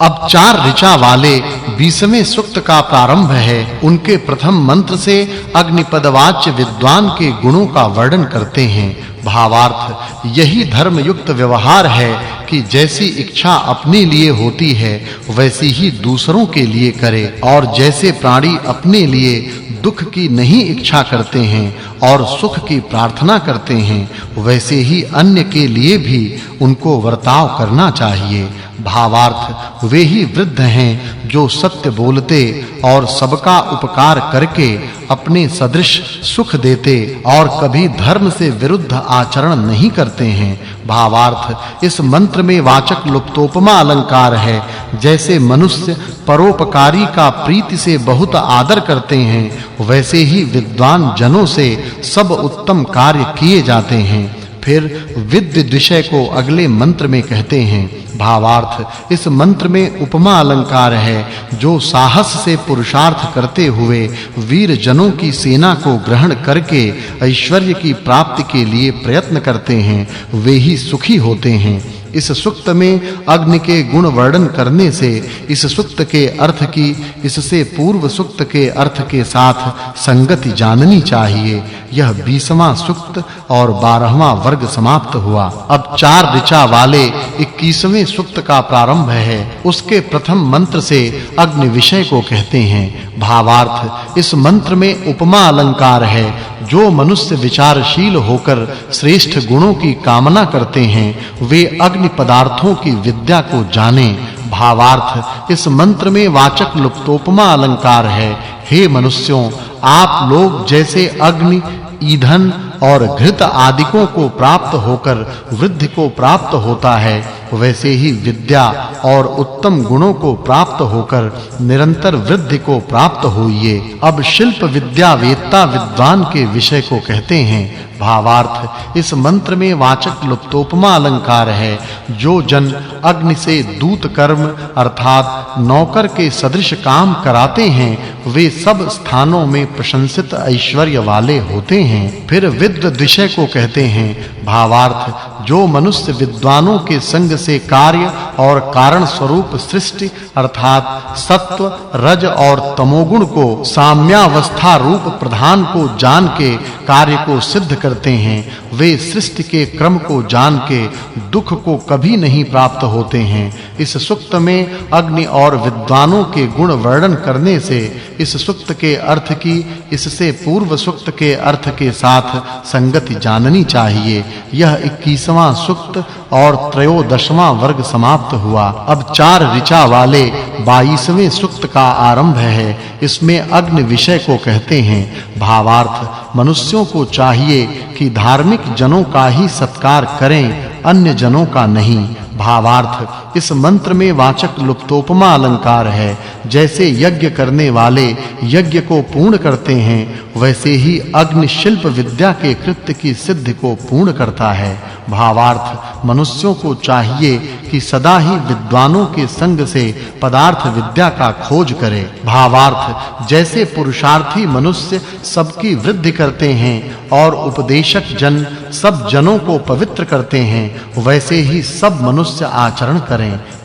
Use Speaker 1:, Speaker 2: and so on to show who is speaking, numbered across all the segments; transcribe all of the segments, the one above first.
Speaker 1: अब 4 ऋचा वाले 20वें सूक्त का प्रारंभ है। उनके प्रथम मंत्र से अग्निपदवाच्य विद्वान के गुणों का वर्णन करते हैं। भावार्थ यही धर्म युक्त व्यवहार है कि जैसी इच्छा अपने लिए होती है वैसी ही दूसरों के लिए करे, और जैसे प्राणी अपने लिए दुख की नहीं इच्छा करते हैं और सुख की प्रार्थना करते हैं वैसे ही अन्य के लिए भी उनको वर्ताव करना चाहिए। भावार्थ वे ही वृद्ध हैं जो सत्य बोलते और सबका उपकार करके अपने सदृश सुख देते और कभी धर्म से विरुद्ध आचरण नहीं करते हैं। भावार्थ इस मंत्र में वाचक् लुप्तोपमा अलंकार है। जैसे मनुष्य परोपकारी का प्रीति से बहुत आदर करते हैं वैसे ही विद्वान जनों से सब उत्तम कार्य किए जाते हैं। फिर विद्य विषय को अगले मंत्र में कहते हैं। भावार्थ इस मंत्र में उपमा अलंकार है। जो साहस से पुरुषार्थ करते हुए वीर जनों की सेना को ग्रहण करके ऐश्वर्य की प्राप्ति के लिए प्रयत्न करते हैं वे ही सुखी होते हैं। इस सूक्त में अग्नि के गुण वर्णन करने से इस सूक्त के अर्थ की इससे पूर्व सूक्त के अर्थ के साथ संगति जाननी चाहिए। यह 20वां सूक्त और 12वां वर्ग समाप्त हुआ। अब 4 ऋचा वाले 21वें सूक्त का प्रारंभ है। उसके प्रथम मंत्र से अग्नि विषय को कहते हैं। भावार्थ इस मंत्र में उपमा अलंकार है। जो मनुष्य विचारशील होकर श्रेष्ठ गुणों की कामना करते हैं वे अग्नि पदार्थों की विद्या को जानें। भावार्थ इस मंत्र में वाचक् लुप्तोपमा अलंकार है। हे मनुष्यों, आप लोग जैसे अग्नि, ईंधन और घृत आदिकों को प्राप्त होकर वृद्धि को प्राप्त होता है वैसे ही विद्या और उत्तम गुणों को प्राप्त होकर निरंतर वृद्धि को प्राप्त होइए। अब शिल्प विद्या वेत्ता विद्वान के विषय को कहते हैं। भावार्थ इस मंत्र में वाचक् लुप्तोपमा अलंकार है। जो जन अग्नि से दूत कर्म अर्थात नौकर के सदृश काम कराते हैं वे सब स्थानों में प्रशंसित ऐश्वर्य वाले होते हैं। फिर विद्वद विषय को कहते हैं। भावार्थ जो मनुष्य विद्वानों के संग से कार्य और कारण स्वरूप सृष्टि अर्थात सत्व, रज और तमोगुण को साम्यावस्था रूप प्रधान को जान के कार्य को सिद्ध करते हैं वे सृष्टि के क्रम को जान के दुख को कभी नहीं प्राप्त होते हैं। इस सूक्त में अग्नि और विद्वानों के गुण वर्णन करने से इस सूक्त के अर्थ की इससे पूर्व सूक्त के अर्थ के साथ संगति जाननी चाहिए। यह 21वां सूक्त और 13वां वर्ग समाप्त हुआ। अब 4 ऋचा वाले 22वें सूक्त का आरंभ है। इसमें अग्नि विषय को कहते हैं। भावार्थ मनुष्यों को चाहिए कि धार्मिक जनों का ही सत्कार करें, अन्य जनों का नहीं। भावार्थ इस मंत्र में वाचक् लुप्तोपमा अलंकार है। जैसे यज्ञ करने वाले यज्ञ को पूर्ण करते हैं वैसे ही अग्नि शिल्प विद्या के कृत्य की सिद्धि को पूर्ण करता है। भावार्थ मनुष्यों को चाहिए कि सदा ही विद्वानों के संग से पदार्थ विद्या का खोज करे। भावार्थ जैसे पुरुषार्थी मनुष्य सबकी वृद्धि करते हैं और उपदेशक जन सब जनों को पवित्र करते हैं वैसे ही सब मनुष्य आचरण करें।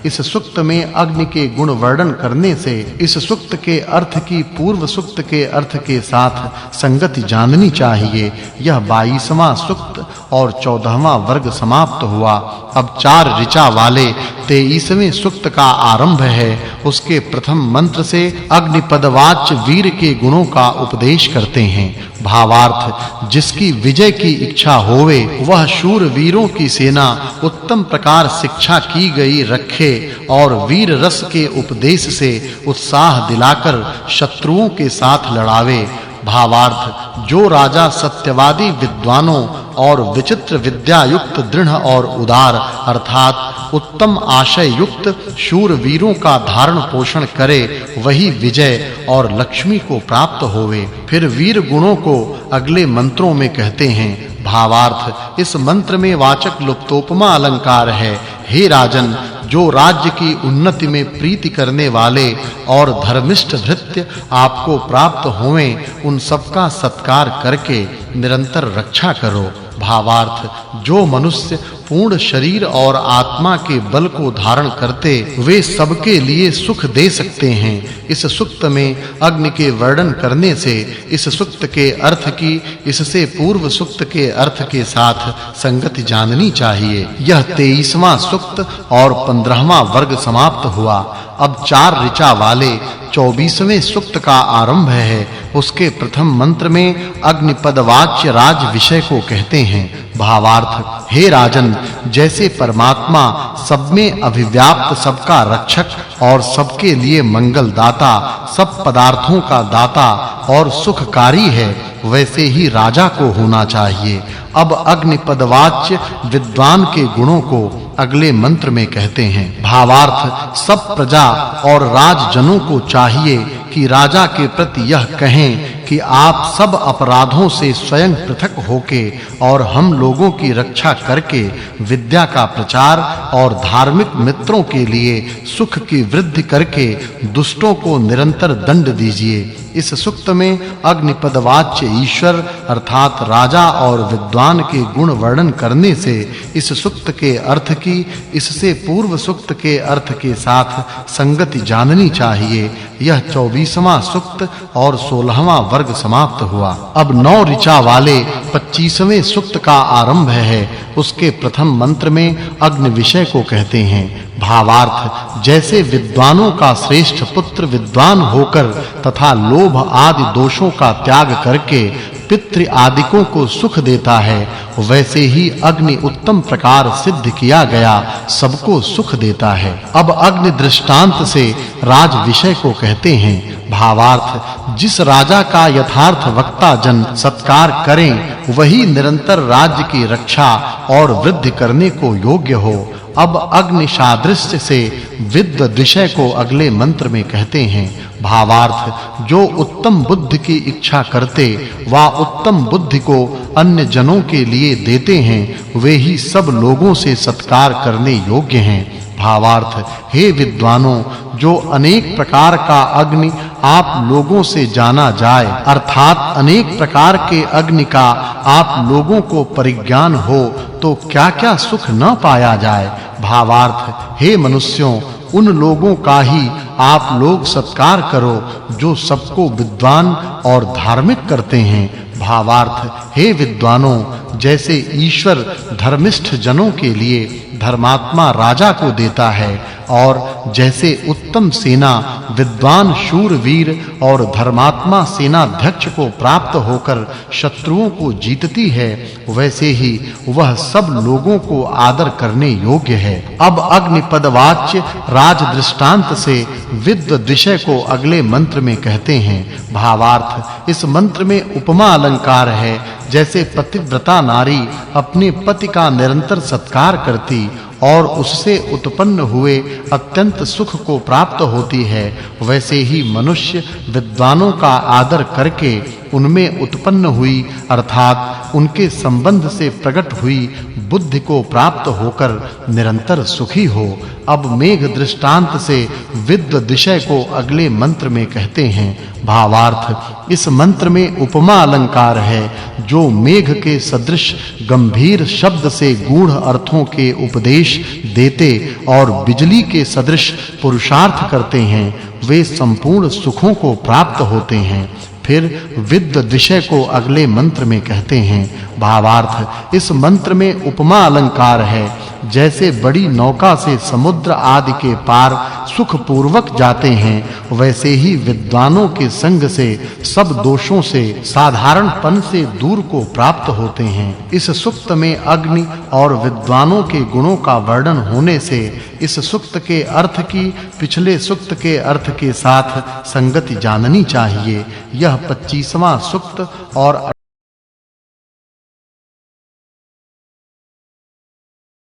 Speaker 1: इस सूक्त में अग्नि के गुण वर्णन करने से इस सूक्त के अर्थ की पूर्व सूक्त के अर्थ के साथ संगति जाननी चाहिए। यह 22वां सूक्त और 14वां वर्ग समाप्त हुआ। अब 4 ऋचा वाले 23वें सूक्त का आरंभ है। उसके प्रथम मंत्र से अग्निपदवाच्य वीर के गुणों का उपदेश करते हैं। भावार्थ जिसकी विजय की इच्छा होवे वह शूर वीरों की सेना उत्तम प्रकार शिक्षा की गई रखे और वीर रस के उपदेश से उत्साह दिलाकर शत्रुओं के साथ लड़ावे। भावार्थ जो राजा सत्यवादी विद्वानों और विचित्र विद्या युक्त दृढ़ और उदार अर्थात उत्तम आशय युक्त शूर वीरों का धारण पोषण करे वही विजय और लक्ष्मी को प्राप्त होवे। फिर वीर गुणों को अगले मंत्रों में कहते हैं। भावार्थ इस मंत्र में वाचक् लुप्तोपमा अलंकार है। हे राजन, जो राज्य की उन्नति में प्रीति करने वाले और धर्मिष्ठ भृत्य आपको प्राप्त होवें उन सबका सत्कार करके निरंतर रक्षा करो। भावार्थ जो मनुष्य पूर्ण शरीर और आत्मा के बल को धारण करते वे सबके लिए सुख दे सकते हैं। इस सूक्त में अग्नि के वर्णन करने से इस सूक्त के अर्थ की इससे पूर्व सूक्त के अर्थ के साथ संगति जाननी चाहिए। यह 23वां सूक्त और 15वां वर्ग समाप्त हुआ। अब 4 ऋचा वाले 24वें सूक्त का आरंभ है। उसके प्रथम मंत्र में अग्निपद वाच्य राज विषय को कहते हैं। भावार्थ हे राजन, जैसे परमात्मा सब में अभिव्याप्त सबका रक्षक और सबके लिए मंगल दाता, सब पदार्थों का दाता और सुखकारी है, वैसे ही राजा को होना चाहिए। अब अग्निपदवाच्य विद्वान के गुणों को अगले मंत्र में कहते हैं। भावार्थ सब प्रजा और राजजनों को चाहिए कि राजा के प्रति यह कहें कि आप सब अपराधों से स्वयं पृथक होके और हम लोगों की रक्षा करके विद्या का प्रचार और धार्मिक मित्रों के लिए सुख की वृद्धि करके दुष्टों को निरंतर दंड दीजिए। इस सूक्त में अग्निपदवाच्य ईश्वर अर्थात राजा और विद्वान के गुण वर्णन करने से इस सूक्त के अर्थ की इससे पूर्व सूक्त के अर्थ के साथ संगति जाननी चाहिए। यह 24वां सूक्त और 16वां वर्ग समाप्त हुआ। अब 9 ऋचा वाले 25वें सूक्त का आरंभ है। उसके प्रथम मंत्र में अग्नि विषय को कहते हैं। भावार्थ जैसे विद्वानों का श्रेष्ठ पुत्र विद्वान होकर तथा लोभ आदि दोषों का त्याग करके पितृ आदिकों को सुख देता है, वैसे ही अग्नि उत्तम प्रकार सिद्ध किया गया सबको सुख देता है। अब अग्नि दृष्टांत से राज विषय को कहते हैं। भावार्थ जिस राजा का यथार्थ वक्ता जन सत्कार करें वही निरंतर राज्य की रक्षा और वृद्धि करने को योग्य हो। अब अग्नि सादृश्य से विद्व विषय को अगले मंत्र में कहते हैं। भावार्थ जो उत्तम बुद्धि की इच्छा करते वा उत्तम बुद्धि को अन्य जनों के लिए देते हैं वे ही सब लोगों से सत्कार करने योग्य हैं। भावार्थ हे विद्वानों जो अनेक प्रकार का अग्नि आप लोगों से जाना जाए अर्थात अनेक प्रकार के अग्नि का आप लोगों को परिज्ञान हो तो क्या-क्या सुख न पाया जाए। भावार्थ हे मनुष्यों उन लोगों का ही आप लोग सत्कार करो जो सबको विद्वान और धार्मिक करते हैं। भावार्थ हे विद्वानों जैसे ईश्वर धर्मिष्ठ जनों के लिए धर्मात्मा राजा को देता है और जैसे उत्तम सेना विद्वान शूरवीर और धर्मात्मा सेनाध्यक्ष को प्राप्त होकर शत्रुओं को जीतती है वैसे ही वह सब लोगों को आदर करने योग्य है। अब अग्निपदवाच्य राज दृष्टांत से विद्व विषय को अगले मंत्र में कहते हैं। भावार्थ इस मंत्र में उपमा अलंकार है। जैसे पतिव्रता नारी अपने पति का निरंतर सत्कार करती और उससे उत्पन्न हुए अत्यंत सुख को प्राप्त होती है वैसे ही मनुष्य विद्वानों का आदर करके उनमें उत्पन्न हुई अर्थात उनके संबंध से प्रकट हुई बुद्धि को प्राप्त होकर निरंतर सुखी हो। अब मेघ दृष्टांत से विद्व विषय को अगले मंत्र में कहते हैं। भावार्थ इस मंत्र में उपमा अलंकार है जो मेघ के सदृश गंभीर शब्द से गूढ़ अर्थों के उपदेश देते और बिजली के सदृश पुरुषार्थ करते हैं वे संपूर्ण सुखों को प्राप्त होते हैं। फिर विद्व विषय को अगले मंत्र में कहते हैं। भावार्थ इस मंत्र में उपमा अलंकार है। जैसे बड़ी नौका से समुद्र आदि के पार सुख पूर्वक जाते हैं वैसे ही विद्वानों के संग से सब दोषों से साधारणपन से दूर को प्राप्त होते हैं। इस सूक्त में अग्नि और विद्वानों के गुणों का वर्णन होने से इस सूक्त के अर्थ की पिछले सूक्त के अर्थ के साथ संगति जाननी चाहिए। यह 25वां सूक्त और